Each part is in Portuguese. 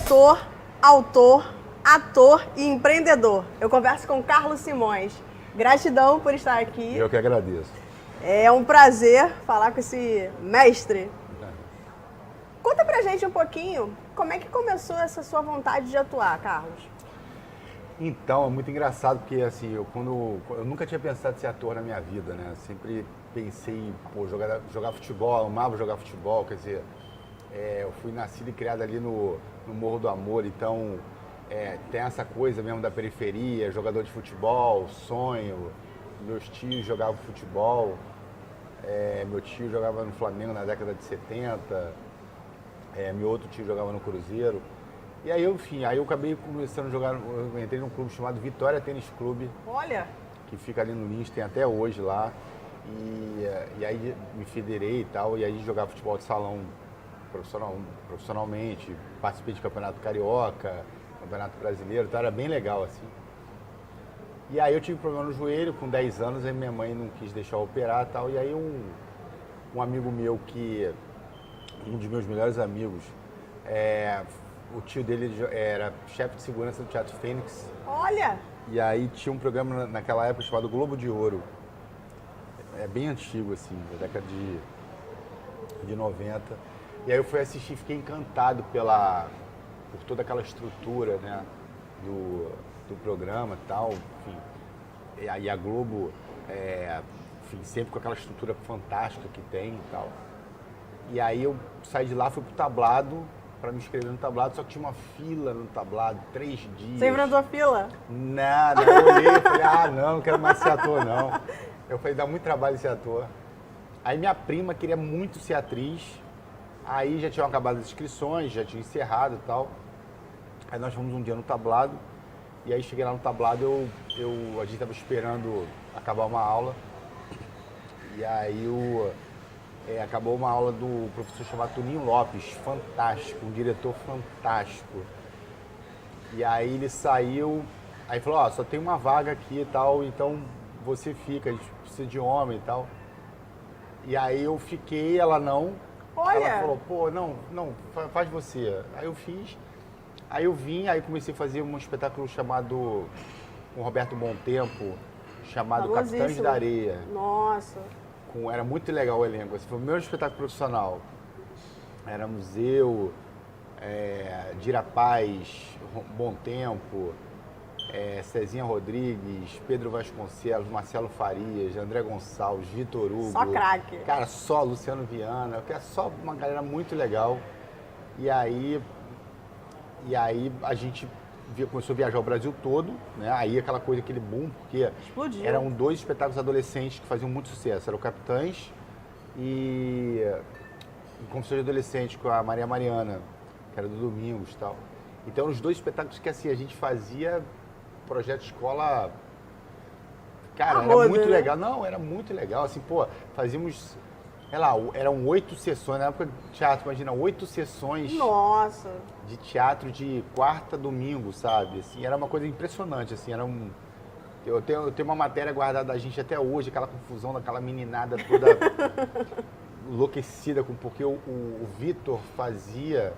cantor, autor, ator e empreendedor. Eu converso com Carlos Simões. Gratidão por estar aqui. Eu que agradeço. É um prazer falar com esse mestre. Conta pra gente um pouquinho como é que começou essa sua vontade de atuar, Carlos. Então, é muito engraçado porque assim, eu nunca tinha pensado em ser ator na minha vida, né? Sempre pensei em jogar futebol, amava jogar futebol, quer dizer, eu fui nascido e criado ali no Morro do Amor, então tem essa coisa mesmo da periferia, jogador de futebol, sonho. Meus tios jogavam futebol, meu tio jogava no Flamengo na década de 70, meu outro tio jogava no Cruzeiro. E aí, enfim, eu acabei começando a jogar, eu entrei num clube chamado Vitória Tênis Clube. Olha! Que fica ali no Lins, tem até hoje lá. E aí me federei e tal, e aí jogava futebol de salão profissionalmente, participei de campeonato carioca, campeonato brasileiro, então era bem legal assim. E aí eu tive problema no joelho, com 10 anos, aí minha mãe não quis deixar eu operar e tal, e aí um amigo meu um dos meus melhores amigos, o tio dele era chefe de segurança do Teatro Fênix. Olha! E aí tinha um programa naquela época chamado Globo de Ouro. É bem antigo, assim, da década de 90. E aí eu fui assistir e fiquei encantado por toda aquela estrutura, né, do programa e tal. Enfim, e aí a Globo, enfim, sempre com aquela estrutura fantástica que tem e tal. E aí eu saí de lá, fui pro tablado, para me inscrever no tablado, só que tinha uma fila no tablado, 3 dias. Você enfrentou a fila? Nada, eu olhei e falei, não quero mais ser ator não. Eu falei, dá muito trabalho ser ator. Aí minha prima queria muito ser atriz, aí já tinham acabado as inscrições, já tinha encerrado e tal. Aí nós fomos um dia no tablado, e aí cheguei lá no tablado, a gente estava esperando acabar uma aula, e aí acabou uma aula do professor chamado Toninho Lopes, fantástico, um diretor fantástico. E aí ele saiu, aí falou, só tem uma vaga aqui e tal, então você fica, a gente precisa de homem e tal. E aí eu fiquei, ela não. Olha! Ela falou, não, faz você. Aí eu fiz, aí eu vim, aí comecei a fazer um espetáculo chamado, com Roberto Bom Tempo, chamado Capitães da Areia. Nossa! Era muito legal o elenco, esse foi o meu espetáculo profissional. Éramos eu, Dira Paz, Bom Tempo, Cezinha Rodrigues, Pedro Vasconcelos, Marcelo Farias, André Gonçalves, Vitor Hugo. Só craque. Cara, só Luciano Viana, que é só uma galera muito legal. E aí a gente começou a viajar o Brasil todo, né? Aí aquela coisa, aquele boom, porque explodiu. Eram 2 espetáculos adolescentes que faziam muito sucesso. Era o Capitães e Confissões de Adolescente com a Maria Mariana, que era do Domingos e tal. Então eram os 2 espetáculos que assim, a gente fazia projeto escola. Cara, era muito legal. Não, era muito legal. Assim, fazíamos, sei lá, eram 8 sessões, na época de teatro, imagina, 8 sessões. Nossa! De teatro de quarta a domingo, sabe? Assim, era uma coisa impressionante, assim, eu tenho uma matéria guardada da gente até hoje, aquela confusão daquela meninada toda enlouquecida, porque o Vitor fazia,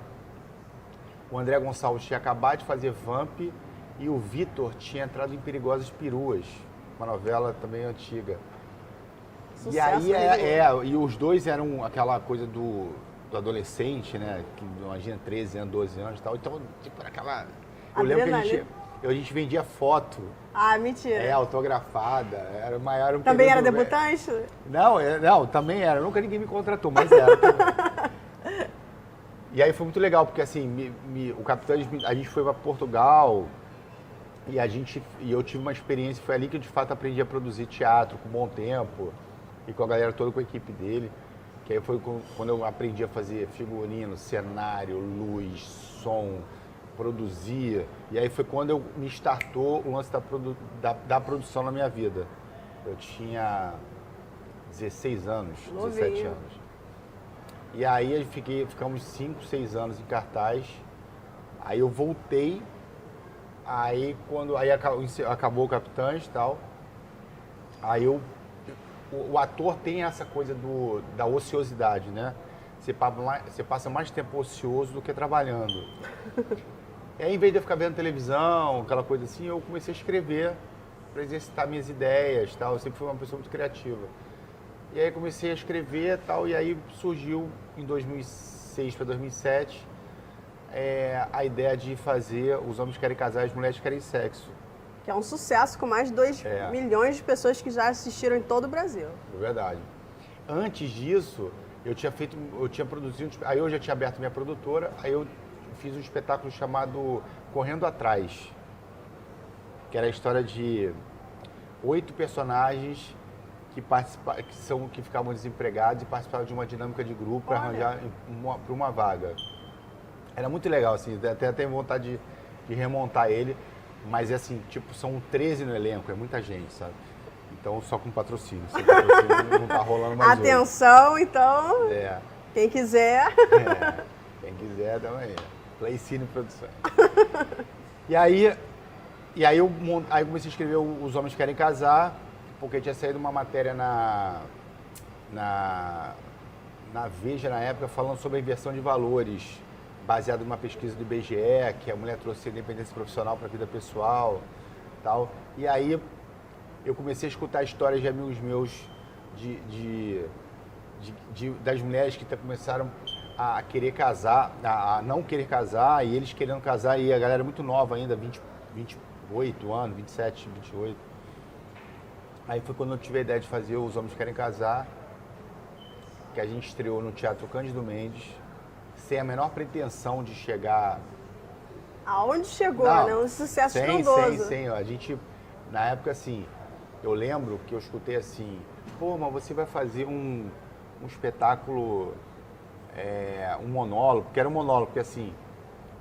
o André Gonçalves tinha acabado de fazer Vamp e o Vitor tinha entrado em Perigosas Peruas, uma novela também antiga. Sucesso. E aí, e os dois eram aquela coisa do adolescente, né? Que imagina 13 anos, 12 anos e tal. Então, tipo, era aquela. Eu lembro que a gente vendia foto. Ah, mentira. Autografada. Era um também era debutante? Não, também era. Nunca ninguém me contratou, mas era. E aí foi muito legal, porque assim, o Capitães, a gente foi para Portugal e eu tive uma experiência, foi ali que eu de fato aprendi a produzir teatro com Bom Tempo e com a galera toda, com a equipe dele. Que aí foi quando eu aprendi a fazer figurino, cenário, luz, som, produzir. E aí foi quando me startou o lance da produção na minha vida. Eu tinha 16 anos, 17 anos. E aí ficamos 5, 6 anos em cartaz. Aí eu voltei, aí acabou o Capitães e tal. Aí o ator tem essa coisa da ociosidade, né? Você passa mais tempo ocioso do que trabalhando. E aí, em vez de eu ficar vendo televisão, aquela coisa assim, eu comecei a escrever para exercitar minhas ideias, tal. Eu sempre fui uma pessoa muito criativa. E aí comecei a escrever, tal, e aí surgiu em 2006 para 2007 a ideia de fazer Os Homens Querem Casar, As Mulheres Querem Sexo. Que é um sucesso com mais de 2 milhões de pessoas que já assistiram em todo o Brasil. É verdade. Antes disso, eu tinha produzido, aí eu já tinha aberto minha produtora, aí eu fiz um espetáculo chamado Correndo Atrás, que era a história de 8 personagens que ficavam desempregados e participavam de uma dinâmica de grupo para arranjar para uma vaga. Era muito legal, assim, até tenho vontade de remontar ele, mas é assim, tipo, são 13 no elenco, é muita gente, sabe? Então, só com patrocínio. Sem patrocínio não tá rolando mais hoje. Atenção, então, quem quiser. Quem quiser, também. Playcine Produções. E aí eu comecei a escrever Os Homens Querem Casar, porque tinha saído uma matéria na Veja, na época, falando sobre a inversão de valores, baseado numa pesquisa do IBGE, que a mulher trouxe a independência profissional para a vida pessoal, tal. E aí eu comecei a escutar histórias de amigos meus das mulheres que começaram a querer casar, a não querer casar, e eles querendo casar, e a galera muito nova ainda, 28 anos, 27, 28. Aí foi quando eu tive a ideia de fazer Os Homens Querem Casar, que a gente estreou no Teatro Cândido Mendes, sem a menor pretensão de chegar... Aonde chegou, não, né? Um sucesso estrondoso. Sem. A gente, na época, assim, eu lembro que eu escutei assim, pô, mas você vai fazer um espetáculo, um monólogo, porque era um monólogo, porque assim,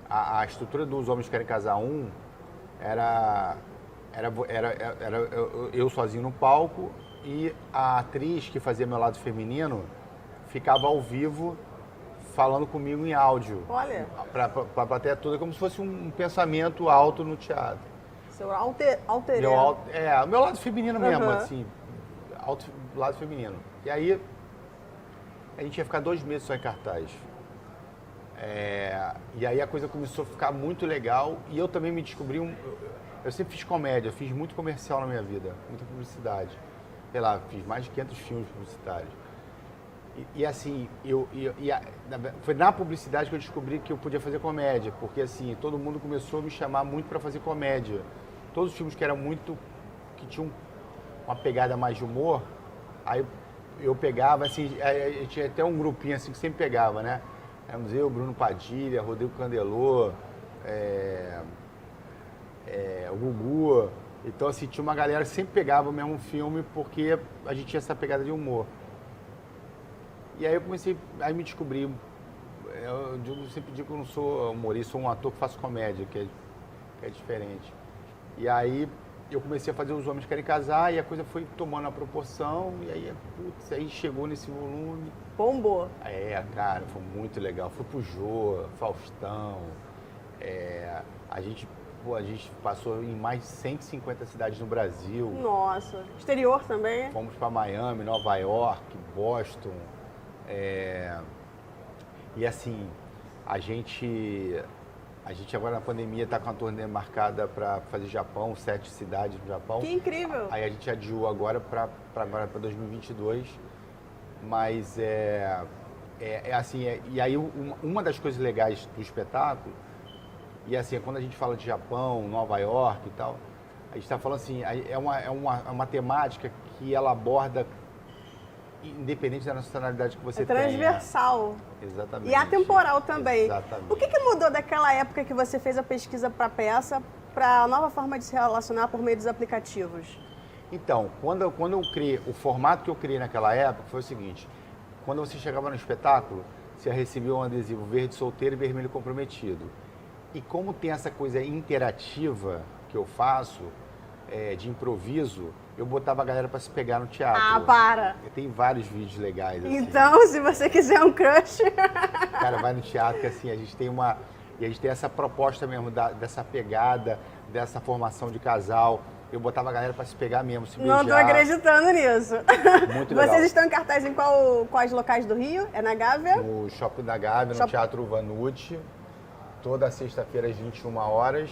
a estrutura dos Homens Querem Casar 1 era eu sozinho no palco e a atriz que fazia meu lado feminino ficava ao vivo falando comigo em áudio. Olha. Pra plateia toda, como se fosse um pensamento alto no teatro. Seu alter ego. Meu lado feminino mesmo, assim. Lado feminino. E aí, a gente ia ficar 2 meses só em cartaz. E aí a coisa começou a ficar muito legal e eu também me descobri eu sempre fiz comédia, fiz muito comercial na minha vida, muita publicidade. Sei lá, fiz mais de 500 filmes publicitários. E assim, foi na publicidade que eu descobri que eu podia fazer comédia, porque assim, todo mundo começou a me chamar muito para fazer comédia. Todos os filmes que tinham uma pegada mais de humor, aí eu pegava, assim, tinha até um grupinho assim que sempre pegava, né? Éramos eu, Bruno Padilha, Rodrigo Candelô, o Gugu. Então, assim, tinha uma galera que sempre pegava o mesmo filme porque a gente tinha essa pegada de humor. E aí eu comecei, me descobri, eu sempre digo que eu não sou humorista, sou um ator que faço comédia, que é diferente. E aí eu comecei a fazer Os Homens Querem Casar e a coisa foi tomando a proporção e aí chegou nesse volume. Bombou. Cara, foi muito legal. Fui pro Jô, Faustão, a gente passou em mais de 150 cidades no Brasil. Nossa, exterior também? Fomos para Miami, Nova York, Boston. E assim, a gente agora na pandemia está com a turnê marcada para fazer Japão, 7 cidades no Japão. Que incrível! Aí a gente adiou agora para 2022. Mas e aí uma das coisas legais do espetáculo, e assim, quando a gente fala de Japão, Nova York e tal, a gente está falando assim, é uma temática que ela aborda independente da nacionalidade que você tem. É transversal. Exatamente. E atemporal também. Exatamente. O que mudou daquela época que você fez a pesquisa para a peça para a nova forma de se relacionar por meio dos aplicativos? Então, quando eu criei, o formato que eu criei naquela época foi o seguinte, quando você chegava no espetáculo, você recebia um adesivo verde solteiro e vermelho comprometido. E como tem essa coisa interativa que eu faço, de improviso, eu botava a galera para se pegar no teatro. Ah, para! Tem vários vídeos legais. Assim. Então, se você quiser um crush... Cara, vai no teatro que assim, a gente tem essa proposta mesmo dessa pegada, dessa formação de casal. Eu botava a galera para se pegar mesmo, se beijar. Não tô acreditando nisso. Muito legal. Vocês estão em cartaz em quais locais do Rio? É na Gávea? No Shopping da Gávea, no Teatro Vanucci. toda sexta-feira às 21 horas.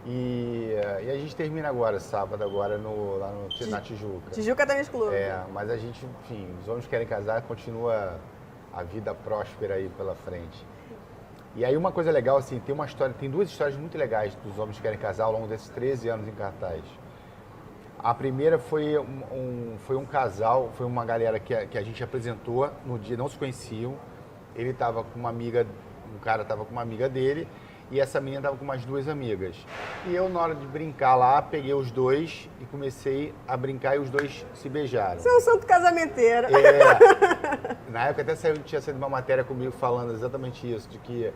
E a gente termina agora, sábado, agora lá na Tijuca. Tijuca Tênis Clube. Mas a gente, enfim, os homens querem casar, continua a vida próspera aí pela frente. E aí uma coisa legal, assim, tem duas histórias muito legais dos homens que querem casar ao longo desses 13 anos em cartaz. A primeira foi um casal, foi uma galera que a gente apresentou no dia, não se conheciam. Ele estava com uma amiga, um cara estava com uma amiga dele e essa menina estava com umas duas amigas. E eu, na hora de brincar lá, peguei os dois e comecei a brincar e os dois se beijaram. Você é um santo casamenteiro. Na época até tinha saído uma matéria comigo falando exatamente isso, de que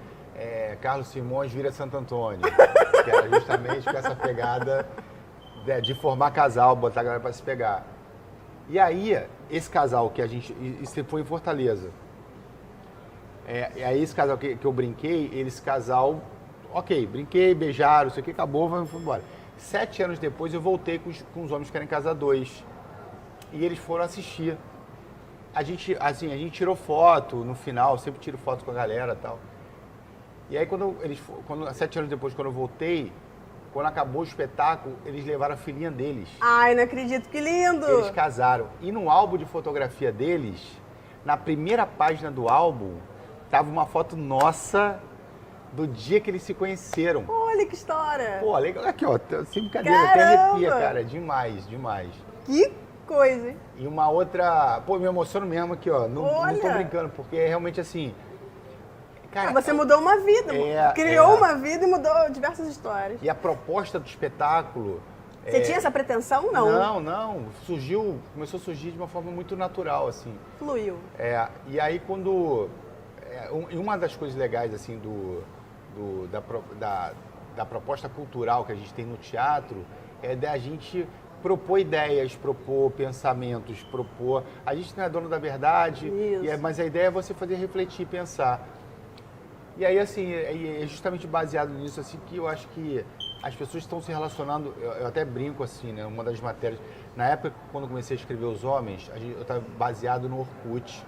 Carlos Simões vira Santo Antônio, que era justamente com essa pegada de formar casal, botar a galera para se pegar. E aí, esse casal que a gente... Isso foi em Fortaleza. E aí, esse casal que eu brinquei, ok, brinquei, beijaram, isso aqui acabou, vamos embora. 7 anos depois, eu voltei com os Homens que Querem Casar 2. E eles foram assistir. A gente tirou foto no final, sempre tiro foto com a galera e tal. E aí, 7 anos depois, quando eu voltei, quando acabou o espetáculo, eles levaram a filhinha deles. Ai, não acredito, que lindo! Eles casaram. E no álbum de fotografia deles, na primeira página do álbum, tava uma foto nossa do dia que eles se conheceram. Olha que história! Pô, legal. Aqui, ó, sem brincadeira, até arrepia, cara. Demais, demais. Que coisa, hein? E uma outra... Pô, me emociono mesmo aqui, ó. Não tô brincando, porque é realmente assim... Cara, você mudou uma vida, criou uma vida e mudou diversas histórias. E a proposta do espetáculo... Você tinha essa pretensão? Não. Não. Começou a surgir de uma forma muito natural, assim. Fluiu. E aí quando... uma das coisas legais, assim, da proposta cultural que a gente tem no teatro é da gente propor ideias, propor pensamentos, A gente não é dono da verdade, mas a ideia é você fazer refletir, pensar. E aí, assim, é justamente baseado nisso, assim, que eu acho que as pessoas estão se relacionando, eu até brinco, assim, né, uma das matérias, na época, quando eu comecei a escrever Os Homens, eu estava baseado no Orkut,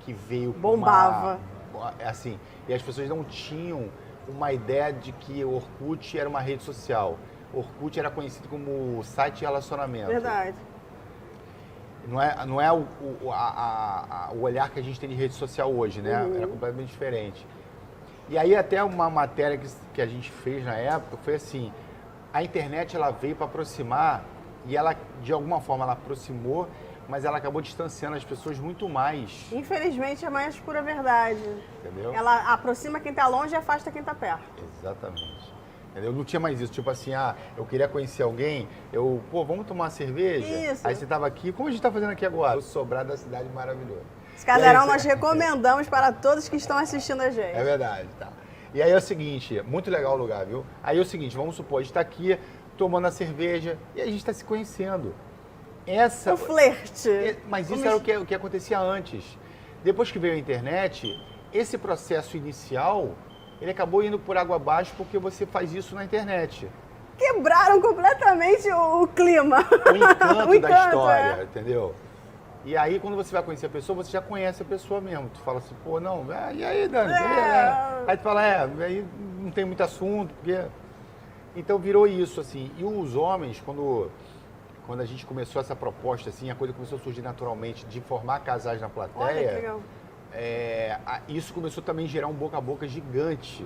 que veio com bombava. Assim, e as pessoas não tinham uma ideia de que o Orkut era uma rede social. O Orkut era conhecido como site de relacionamento. Verdade. Não é o olhar que a gente tem de rede social hoje, né? Era completamente diferente. E aí até uma matéria que a gente fez na época foi assim, a internet ela veio para aproximar e ela, de alguma forma, ela aproximou, mas ela acabou distanciando as pessoas muito mais. Infelizmente, é a mais pura verdade. Entendeu? Ela aproxima quem está longe e afasta quem está perto. Exatamente. Entendeu? Não tinha mais isso, tipo assim, eu queria conhecer alguém, vamos tomar uma cerveja? Isso. Aí você estava aqui, como a gente está fazendo aqui agora? O Sobrado da cidade maravilhoso. Esse casarão nós recomendamos para todos que estão assistindo a gente. É verdade, tá. E aí é o seguinte, muito legal o lugar, viu? Aí é o seguinte, vamos supor, a gente está aqui tomando a cerveja e a gente está se conhecendo. O flerte. Mas isso era o que acontecia antes. Depois que veio a internet, esse processo inicial, ele acabou indo por água abaixo porque você faz isso na internet. Quebraram completamente o clima. O encanto da história, entendeu? E aí, quando você vai conhecer a pessoa, você já conhece a pessoa mesmo. Tu fala assim, pô, não, e aí, Dani? Aí tu fala, aí não tem muito assunto, porque... Então virou isso, assim. E os homens, quando a gente começou essa proposta, assim, a coisa começou a surgir naturalmente de formar casais na plateia. Olha que legal. Isso começou também a gerar um boca a boca gigante.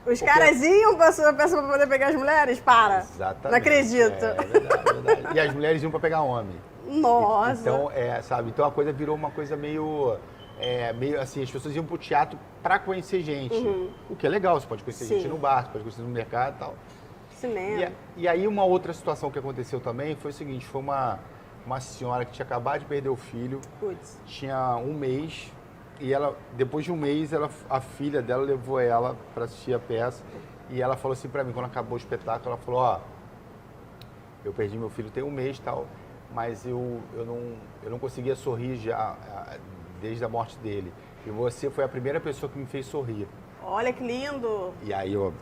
Os caras iam para poder pegar as mulheres? Para. Exatamente. Não acredito. É verdade. E as mulheres iam para pegar homem. Nossa. Então, sabe? Então a coisa virou uma coisa meio assim, as pessoas iam pro teatro para conhecer gente. O que é legal, você pode conhecer gente no bar, você pode conhecer no mercado e tal. Cinema. E aí uma outra situação que aconteceu também foi o seguinte, foi uma senhora que tinha acabado de perder o filho, tinha um mês, e ela, depois de um mês, a filha dela levou ela para assistir a peça, e ela falou assim para mim, quando acabou o espetáculo, ela falou, eu perdi meu filho tem um mês e tal, mas eu não conseguia sorrir já desde a morte dele. E você foi a primeira pessoa que me fez sorrir. Olha que lindo. E aí eu...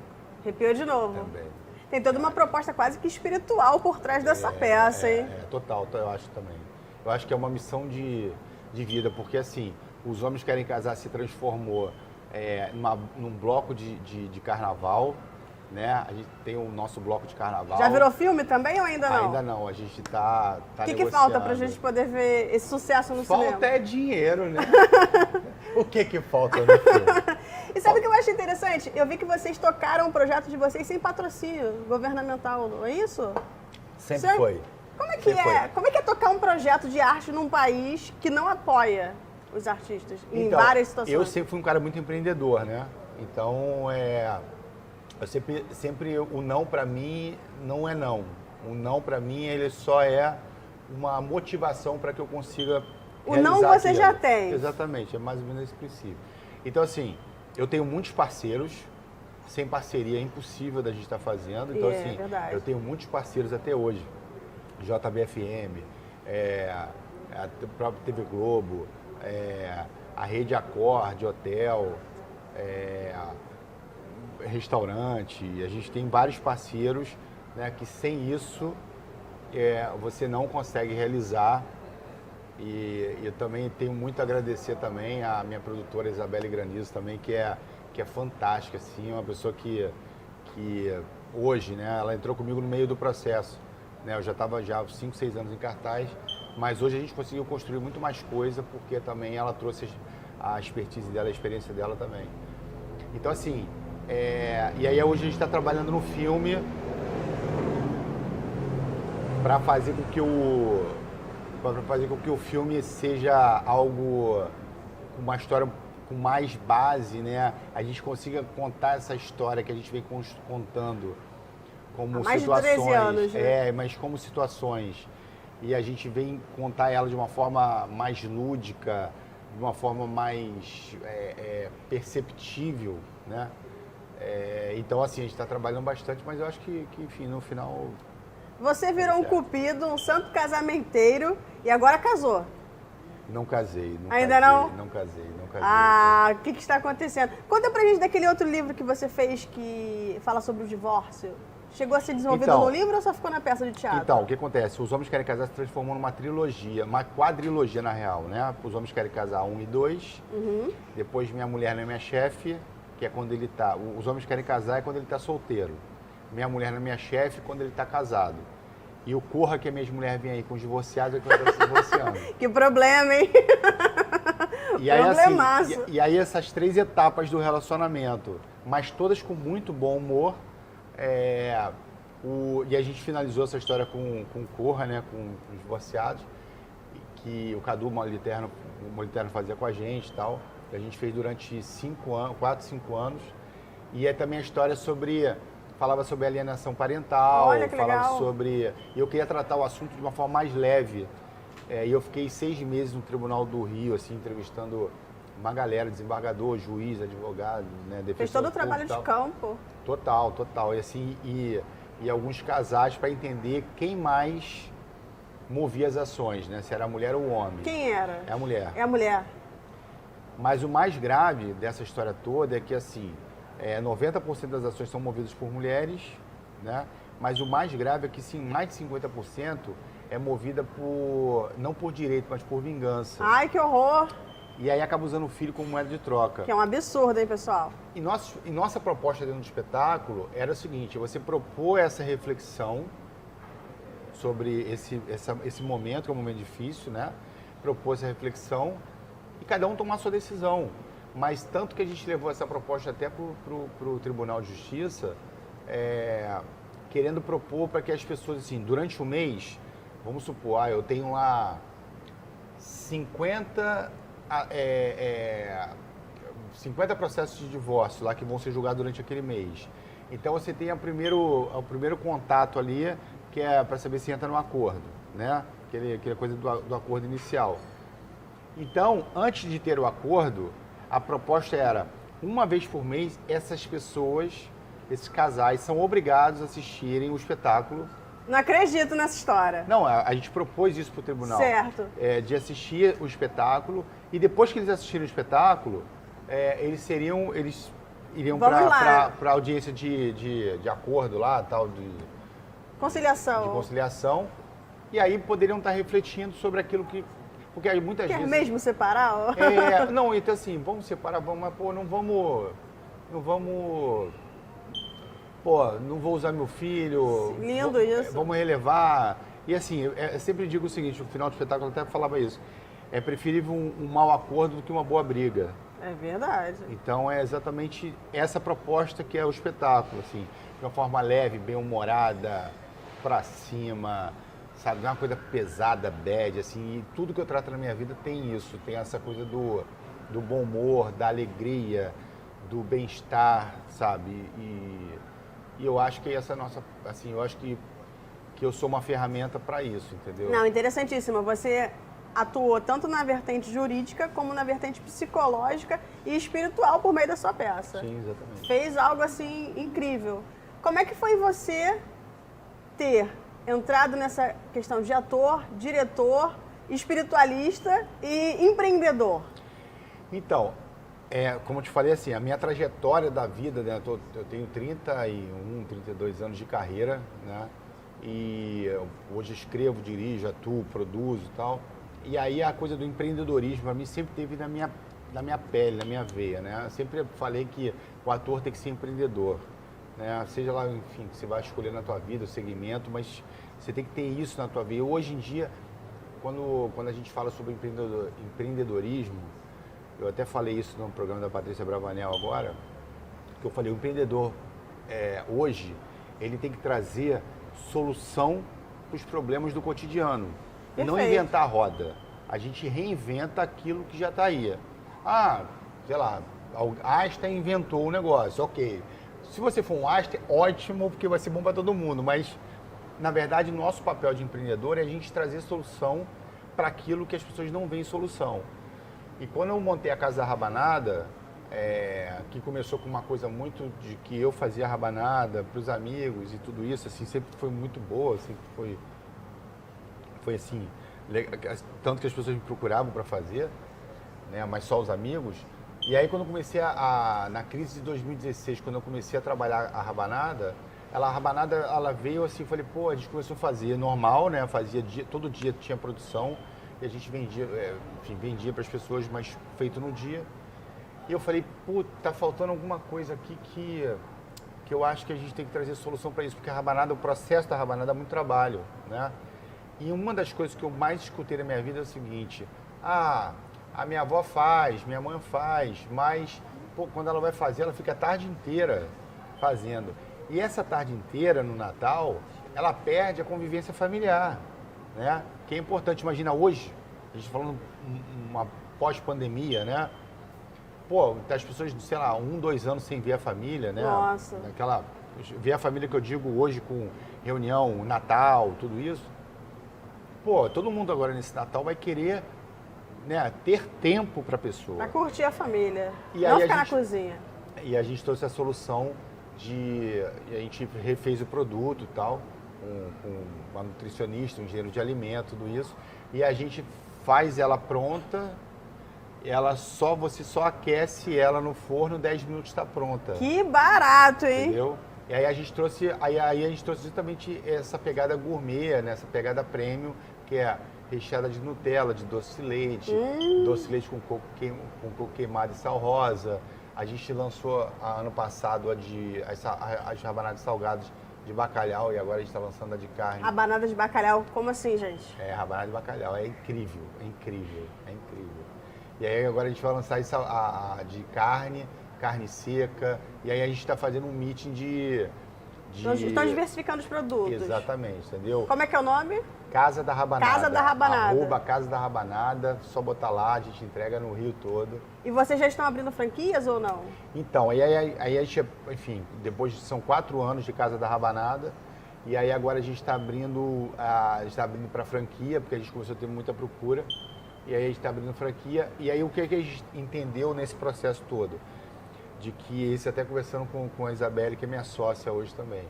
Arrepiou de novo. Também. Tem toda uma proposta quase que espiritual por trás dessa peça, hein? Total, eu acho também. Eu acho que é uma missão de vida, porque assim, Os Homens Querem Casar se transformou num bloco de carnaval, né? A gente tem o nosso bloco de carnaval. Já virou filme também ou ainda não? Ainda não, a gente tá O que falta pra gente poder ver esse sucesso no cinema? Falta dinheiro, né? O que falta no filme? E sabe o que eu acho interessante? Eu vi que vocês tocaram o projeto de vocês sem patrocínio governamental, não é isso? Sempre foi. Como é que Como é que é tocar um projeto de arte num país que não apoia os artistas em várias situações? Eu sempre fui um cara muito empreendedor, né? Então, eu sempre o não pra mim não é não. O não pra mim, ele só é uma motivação para que eu consiga o não você já tem. Exatamente, é mais ou menos esse princípio. Então, assim, eu tenho muitos parceiros, sem parceria é impossível da gente estar fazendo. Então, assim, eu tenho muitos parceiros até hoje. JBFM, a própria TV Globo, a Rede Accord, hotel, restaurante. A gente tem vários parceiros, né, que sem isso você não consegue realizar. E eu também tenho muito a agradecer também a minha produtora Isabelle Granizo também, que é fantástica, assim, uma pessoa que hoje, né, ela entrou comigo no meio do processo, né, eu já estava há 5, 6 anos em cartaz, mas hoje a gente conseguiu construir muito mais coisa, porque também ela trouxe a expertise dela, a experiência dela também. Então, assim, e aí hoje a gente está trabalhando no filme para fazer com que o filme seja algo, uma história com mais base, né? A gente consiga contar essa história que a gente vem contando como mais situações, de 13 anos, né? mas como situações. E a gente vem contar ela de uma forma mais lúdica, de uma forma mais perceptível, né? Então, assim, a gente está trabalhando bastante, mas eu acho que, enfim, no final... Você virou um cupido, um santo casamenteiro e agora casou. Não casei. Ainda não? Não casei. Ah, o que está acontecendo? Conta pra gente daquele outro livro que você fez que fala sobre o divórcio. Chegou a ser desenvolvido no livro ou só ficou na peça de teatro? Então, o que acontece? Os Homens Querem Casar se transformou numa trilogia, uma quadrilogia na real, né? Os Homens Querem Casar 1 e 2, depois Minha Mulher Não é Minha Chefe, que é quando ele tá... Os Homens Querem Casar é quando ele tá solteiro. Minha Mulher Não é Minha Chefe, quando ele tá casado. E o Corra, que a minha mulher vem aí com os divorciados, é quando ele tá se divorciando. Que problema, hein? E aí, assim, e aí essas 3 etapas do relacionamento, mas todas com muito bom humor. E a gente finalizou essa história com o Corra, né, com os divorciados, que o Cadu Moliterno fazia com a gente e tal. Que a gente fez durante 4, 5 anos. E é também a história falava sobre alienação parental, falava sobre... E eu queria tratar o assunto de uma forma mais leve. E eu fiquei 6 meses no Tribunal do Rio, assim, entrevistando uma galera, desembargador, juiz, advogado, né, defensor. Fez todo o trabalho de campo. Total. E assim, e alguns casais para entender quem mais movia as ações, né? Se era a mulher ou o homem. Quem era? É a mulher. É a mulher. Mas o mais grave dessa história toda é que, assim, 90% das ações são movidas por mulheres, né? Mas o mais grave é que, sim, mais de 50% é movida não por direito, mas por vingança. Ai, que horror! E aí acaba usando o filho como moeda de troca. Que é um absurdo, hein, pessoal? E nossa proposta dentro do espetáculo era o seguinte: você propor essa reflexão sobre esse momento, que é um momento difícil, né? Propor essa reflexão e cada um tomar a sua decisão. Mas tanto que a gente levou essa proposta até para o Tribunal de Justiça, querendo propor para que as pessoas, assim, durante o mês, vamos supor, eu tenho lá 50 processos de divórcio lá que vão ser julgados durante aquele mês. Então você tem o primeiro contato ali, que é para saber se entra no acordo, né? Aquela coisa do acordo inicial. Então, antes de ter o acordo, a proposta era, uma vez por mês, essas pessoas, esses casais, são obrigados a assistirem o espetáculo. Não acredito nessa história. Não, a gente propôs isso para o tribunal. Certo. De assistir o espetáculo, e depois que eles assistirem o espetáculo, eles iriam para a audiência de acordo lá, tal, de conciliação. E aí poderiam estar refletindo sobre aquilo que Porque aí muitas Quer vezes... mesmo separar? Não, então assim, vamos separar, mas pô, não vamos, pô, não vou usar meu filho. Lindo isso. Vamos relevar. E assim, eu sempre digo o seguinte, no final do espetáculo eu até falava isso, é preferível um mau acordo do que uma boa briga. É verdade. Então é exatamente essa proposta que é o espetáculo, assim, de uma forma leve, bem-humorada, pra cima, sabe, não é uma coisa pesada, bad, assim, e tudo que eu trato na minha vida tem isso, tem essa coisa do bom humor, da alegria, do bem-estar, sabe, e eu acho que essa nossa, assim, eu acho que eu sou uma ferramenta para isso, entendeu? Não, interessantíssimo. Você atuou tanto na vertente jurídica como na vertente psicológica e espiritual por meio da sua peça. Sim, exatamente. Fez algo assim incrível. Como é que foi você ter entrado nessa questão de ator, diretor, espiritualista e empreendedor? Então, como eu te falei, assim, a minha trajetória da vida, né, eu tenho 31, 32 anos de carreira, né? E hoje escrevo, dirijo, atuo, produzo e tal. E aí a coisa do empreendedorismo, para mim, sempre teve na minha pele, na minha veia, né? Eu sempre falei que o ator tem que ser empreendedor, né? Seja lá, enfim, que você vai escolher na tua vida, o segmento, mas você tem que ter isso na tua veia. Hoje em dia, quando a gente fala sobre empreendedorismo, eu até falei isso no programa da Patrícia Bravanel agora, que eu falei, o empreendedor, hoje, ele tem que trazer solução para os problemas do cotidiano. E não inventar a roda. A gente reinventa aquilo que já está aí. Sei lá, Einstein inventou o negócio, ok. Se você for um Einstein, ótimo, porque vai ser bom para todo mundo. Mas, na verdade, nosso papel de empreendedor é a gente trazer solução para aquilo que as pessoas não veem solução. E quando eu montei a Casa da Rabanada, que começou com uma coisa muito de que eu fazia rabanada para os amigos e tudo isso, assim, sempre foi muito boa, sempre foi assim, tanto que as pessoas me procuravam para fazer, né, mas só os amigos. E aí quando eu comecei na crise de 2016, quando eu comecei a trabalhar a rabanada, ela veio assim, eu falei, pô, a gente começou a fazer normal, né, todo dia tinha produção e a gente vendia para as pessoas, mas feito no dia. E eu falei, pô, tá faltando alguma coisa aqui que eu acho que a gente tem que trazer solução para isso, porque o processo da rabanada dá muito trabalho, né? E uma das coisas que eu mais escutei na minha vida é o seguinte, a minha avó faz, minha mãe faz, mas pô, quando ela vai fazer, ela fica a tarde inteira fazendo. E essa tarde inteira, no Natal, ela perde a convivência familiar, né? Que é importante, imagina hoje, a gente falando uma pós-pandemia, né? Pô, as pessoas, sei lá, 1, 2 anos sem ver a família, né? Nossa. Ver a família que eu digo hoje com reunião, Natal, tudo isso. Pô, todo mundo agora nesse Natal vai querer, né, ter tempo para a pessoa. Para curtir a família, E não aí ficar na cozinha. E a gente trouxe a solução a gente refez o produto e tal, com uma nutricionista, um engenheiro de alimento, tudo isso. E a gente faz ela pronta. Você só aquece ela no forno, 10 minutos está pronta. Que barato, hein? Entendeu? E aí a gente trouxe justamente essa pegada gourmet, né? Essa pegada premium, que é recheada de Nutella, de doce de leite com coco queimado e sal rosa. A gente lançou ano passado as rabanadas salgadas de bacalhau e agora a gente está lançando a de carne. Rabanada de bacalhau, como assim, gente? Rabanada de bacalhau, é incrível. E aí agora a gente vai lançar a de carne seca, e aí a gente está fazendo um meeting de... Estão diversificando os produtos. Exatamente, entendeu? Como é que é o nome? Casa da Rabanada. Casa da Rabanada. @Casa da Rabanada, só botar lá, a gente entrega no Rio todo. E vocês já estão abrindo franquias ou não? Então, aí a gente, enfim, são 4 anos de Casa da Rabanada, e aí agora a gente está abrindo para franquia, porque a gente começou a ter muita procura, e aí a gente está abrindo franquia, e aí o que a gente entendeu nesse processo todo? De que, isso até conversando com a Isabelle, que é minha sócia hoje também,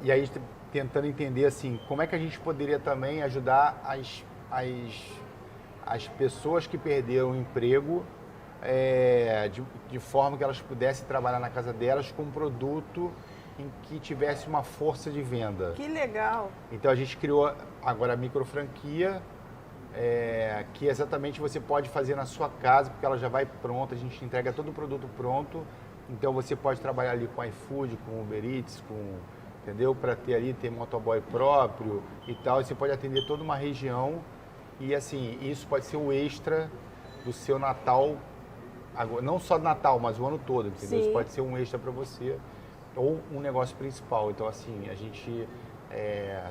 e aí tentando entender assim, como é que a gente poderia também ajudar as pessoas que perderam o emprego de forma que elas pudessem trabalhar na casa delas com um produto em que tivesse uma força de venda. Que legal! Então a gente criou agora a micro franquia, que exatamente você pode fazer na sua casa, porque ela já vai pronta, a gente entrega todo o produto pronto, então você pode trabalhar ali com iFood, com Uber Eats, entendeu? Para ter motoboy próprio e tal, e você pode atender toda uma região e assim, isso pode ser o extra do seu Natal, não só do Natal, mas o ano todo, entendeu? Sim. Isso pode ser um extra para você ou um negócio principal. Então assim, a gente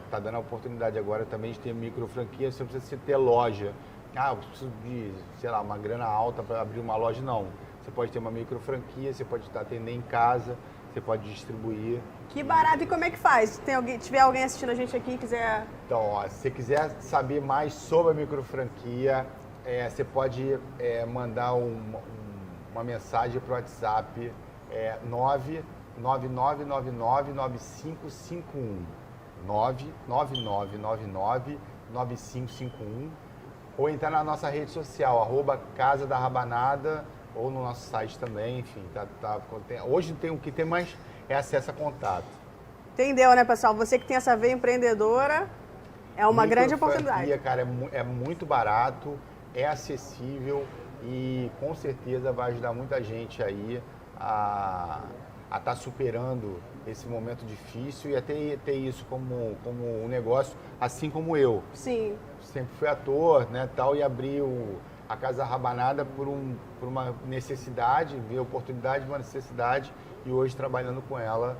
tá dando a oportunidade agora também de ter micro franquia, você não precisa ter loja. Eu preciso de, sei lá, uma grana alta para abrir uma loja, não. Você pode ter uma micro franquia, você pode atender em casa, você pode distribuir. Que barato! E como é que faz? Se tiver alguém assistindo a gente aqui e quiser... Então, ó, se você quiser saber mais sobre a micro franquia, você pode mandar uma mensagem para o WhatsApp 999999551. 999999551. Ou entrar na nossa rede social, @Casa da Rabanada, ou no nosso site também, enfim. Hoje o que tem mais é acesso a contato. Entendeu, né, pessoal? Você que tem essa veia empreendedora, é uma grande oportunidade. Cara, é muito barato, é acessível e com certeza vai ajudar muita gente aí a estar superando esse momento difícil e a ter isso como um negócio, assim como eu. Sim. Sempre fui ator, né, tal, e abri a Casa Rabanada por uma necessidade, vi a oportunidade de uma necessidade e hoje trabalhando com ela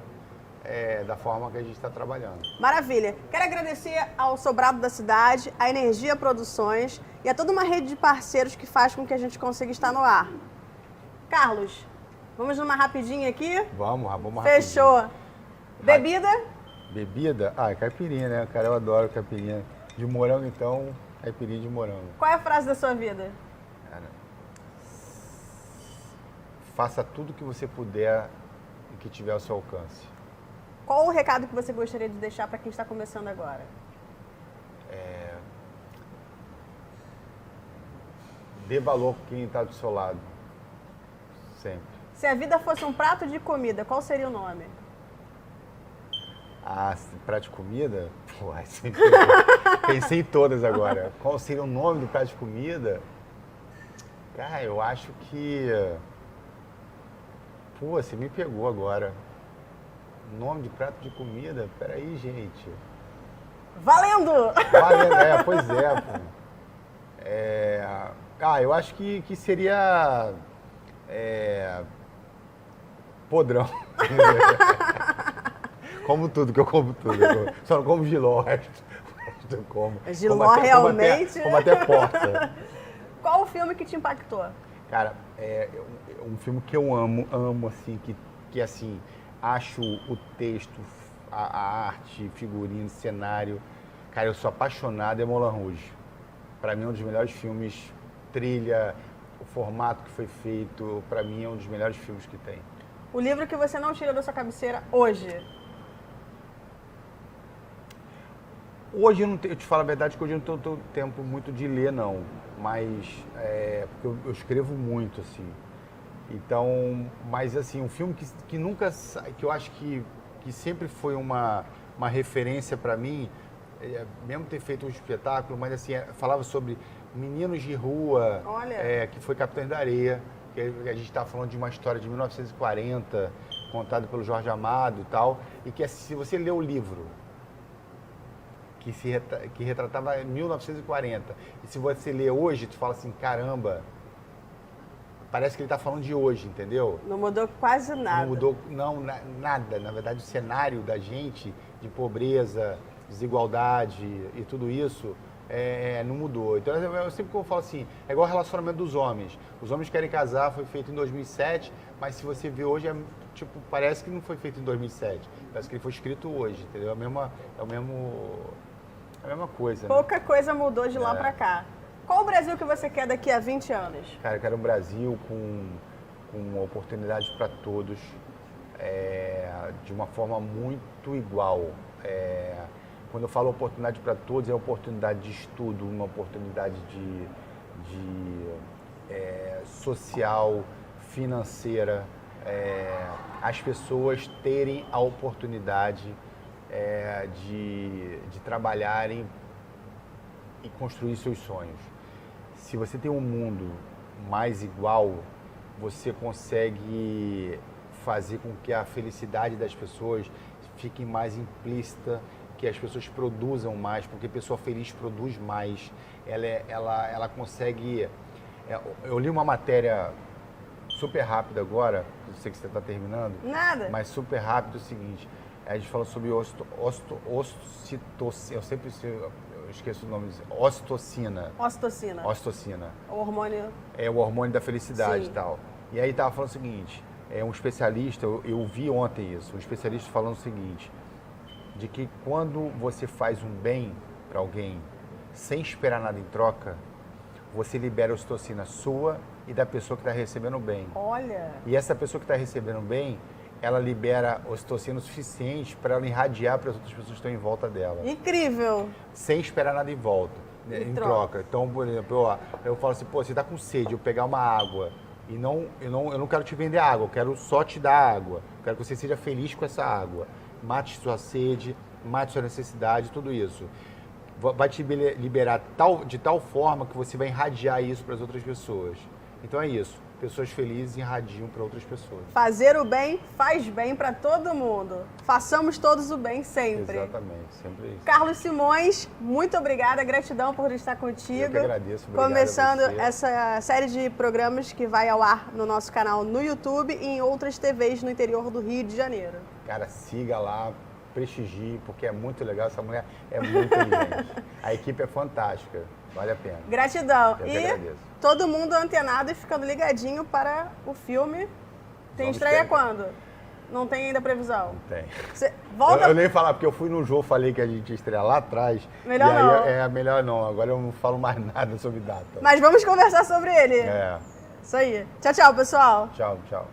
da forma que a gente está trabalhando. Maravilha. Quero agradecer ao Sobrado da Cidade, à Energia Produções e a toda uma rede de parceiros que faz com que a gente consiga estar no ar. Carlos, vamos numa rapidinha aqui? Vamos rapidinho. Fechou. Bebida? Bebida? Caipirinha, né? Cara, eu adoro caipirinha. De morango, então, caipirinha de morango. Qual é a frase da sua vida? Cara, faça tudo que você puder e que tiver ao seu alcance. Qual o recado que você gostaria de deixar para quem está começando agora? Dê valor para quem está do seu lado. Sempre. Se a vida fosse um prato de comida, qual seria o nome? Prato de comida? Porra, pensei em todas agora. Qual seria o nome do prato de comida? Cara, eu acho que... você me pegou agora. Nome de prato de comida? Peraí, gente. Valendo! Valendo, pois é, pô. Eu acho que seria... podrão. Como tudo, que eu como tudo. Só não como giló, o resto eu como. Giló realmente... Como até porta. Qual o filme que te impactou? Cara, um filme que eu amo assim, que assim, acho o texto, a arte, figurino, cenário. Cara, eu sou apaixonado, é Moulin Rouge. Pra mim é um dos melhores filmes, trilha, o formato que foi feito, pra mim é um dos melhores filmes que tem. O livro que você não tira da sua cabeceira hoje? Hoje eu te falo a verdade que hoje eu não tenho tempo muito de ler, não. Mas, porque eu escrevo muito, assim. Então, mas assim, um filme que nunca, que eu acho que sempre foi uma referência para mim, mesmo ter feito um espetáculo, mas assim, falava sobre meninos de rua, que foi Capitães da Areia, que a gente está falando de uma história de 1940, contada pelo Jorge Amado e tal, e que se você ler o livro, que retratava 1940, e se você ler hoje, tu fala assim, caramba, parece que ele está falando de hoje, entendeu? Não mudou quase nada. Não mudou, nada. Na verdade, o cenário da gente, de pobreza, desigualdade e tudo isso, não mudou. Então, eu sempre falo assim, é igual o relacionamento dos homens. Os homens querem casar, foi feito em 2007, mas se você vê hoje, parece que não foi feito em 2007. Parece que ele foi escrito hoje, entendeu? É a mesma coisa. Pouca coisa mudou de lá pra cá. Qual o Brasil que você quer daqui a 20 anos? Cara, eu quero um Brasil com oportunidades para todos, de uma forma muito igual. Quando eu falo oportunidade para todos, é oportunidade de estudo, uma oportunidade de social, financeira, as pessoas terem a oportunidade de trabalharem e construir seus sonhos. Se você tem um mundo mais igual, você consegue fazer com que a felicidade das pessoas fique mais implícita, que as pessoas produzam mais, porque pessoa feliz produz mais. Ela consegue... Eu li uma matéria super rápida agora, eu sei que você está terminando. Nada. Mas super rápido, é o seguinte, a gente falou sobre ocitocina, eu sempre esqueço o nome disso, ocitocina. Ocitocina. Ocitocina. O hormônio. É o hormônio da felicidade. Sim. E tal. E aí tava falando o seguinte, um especialista, eu vi ontem isso, um especialista falando o seguinte, de que quando você faz um bem para alguém, sem esperar nada em troca, você libera a ocitocina sua e da pessoa que está recebendo o bem. Olha. E essa pessoa que está recebendo o bem, ela libera ocitocina o suficiente para ela irradiar para as outras pessoas que estão em volta dela. Incrível. Sem esperar nada em volta, em troca. Então, por exemplo, eu falo assim, pô, você está com sede, eu pegar uma água e eu não quero te vender água, eu quero só te dar água. Eu quero que você seja feliz com essa água. Mate sua sede, mate sua necessidade, tudo isso. Vai te liberar de tal forma que você vai irradiar isso para as outras pessoas. Então é isso. Pessoas felizes irradiam para outras pessoas. Fazer o bem faz bem para todo mundo. Façamos todos o bem sempre. Exatamente, sempre isso. Carlos Simões, muito obrigada, gratidão por estar contigo. Eu que agradeço, obrigado Começando a você. essa série de programas que vai ao ar no nosso canal no YouTube e em outras TVs no interior do Rio de Janeiro. Cara, siga lá, prestigie, porque é muito legal, essa mulher é muito inteligente. A equipe é fantástica, vale a pena. Gratidão. Eu que E agradeço. todo mundo antenado e ficando ligadinho para o filme. Tem Vamos estreia ter. quando? Não tem ainda previsão. Tem. Você volta. Eu nem falar, porque eu fui no jogo, falei que a gente ia estrear lá atrás. Melhor e aí não. melhor não, agora eu não falo mais nada sobre data. Mas vamos conversar sobre ele. É, Isso aí. Tchau, tchau, pessoal. tchau, tchau.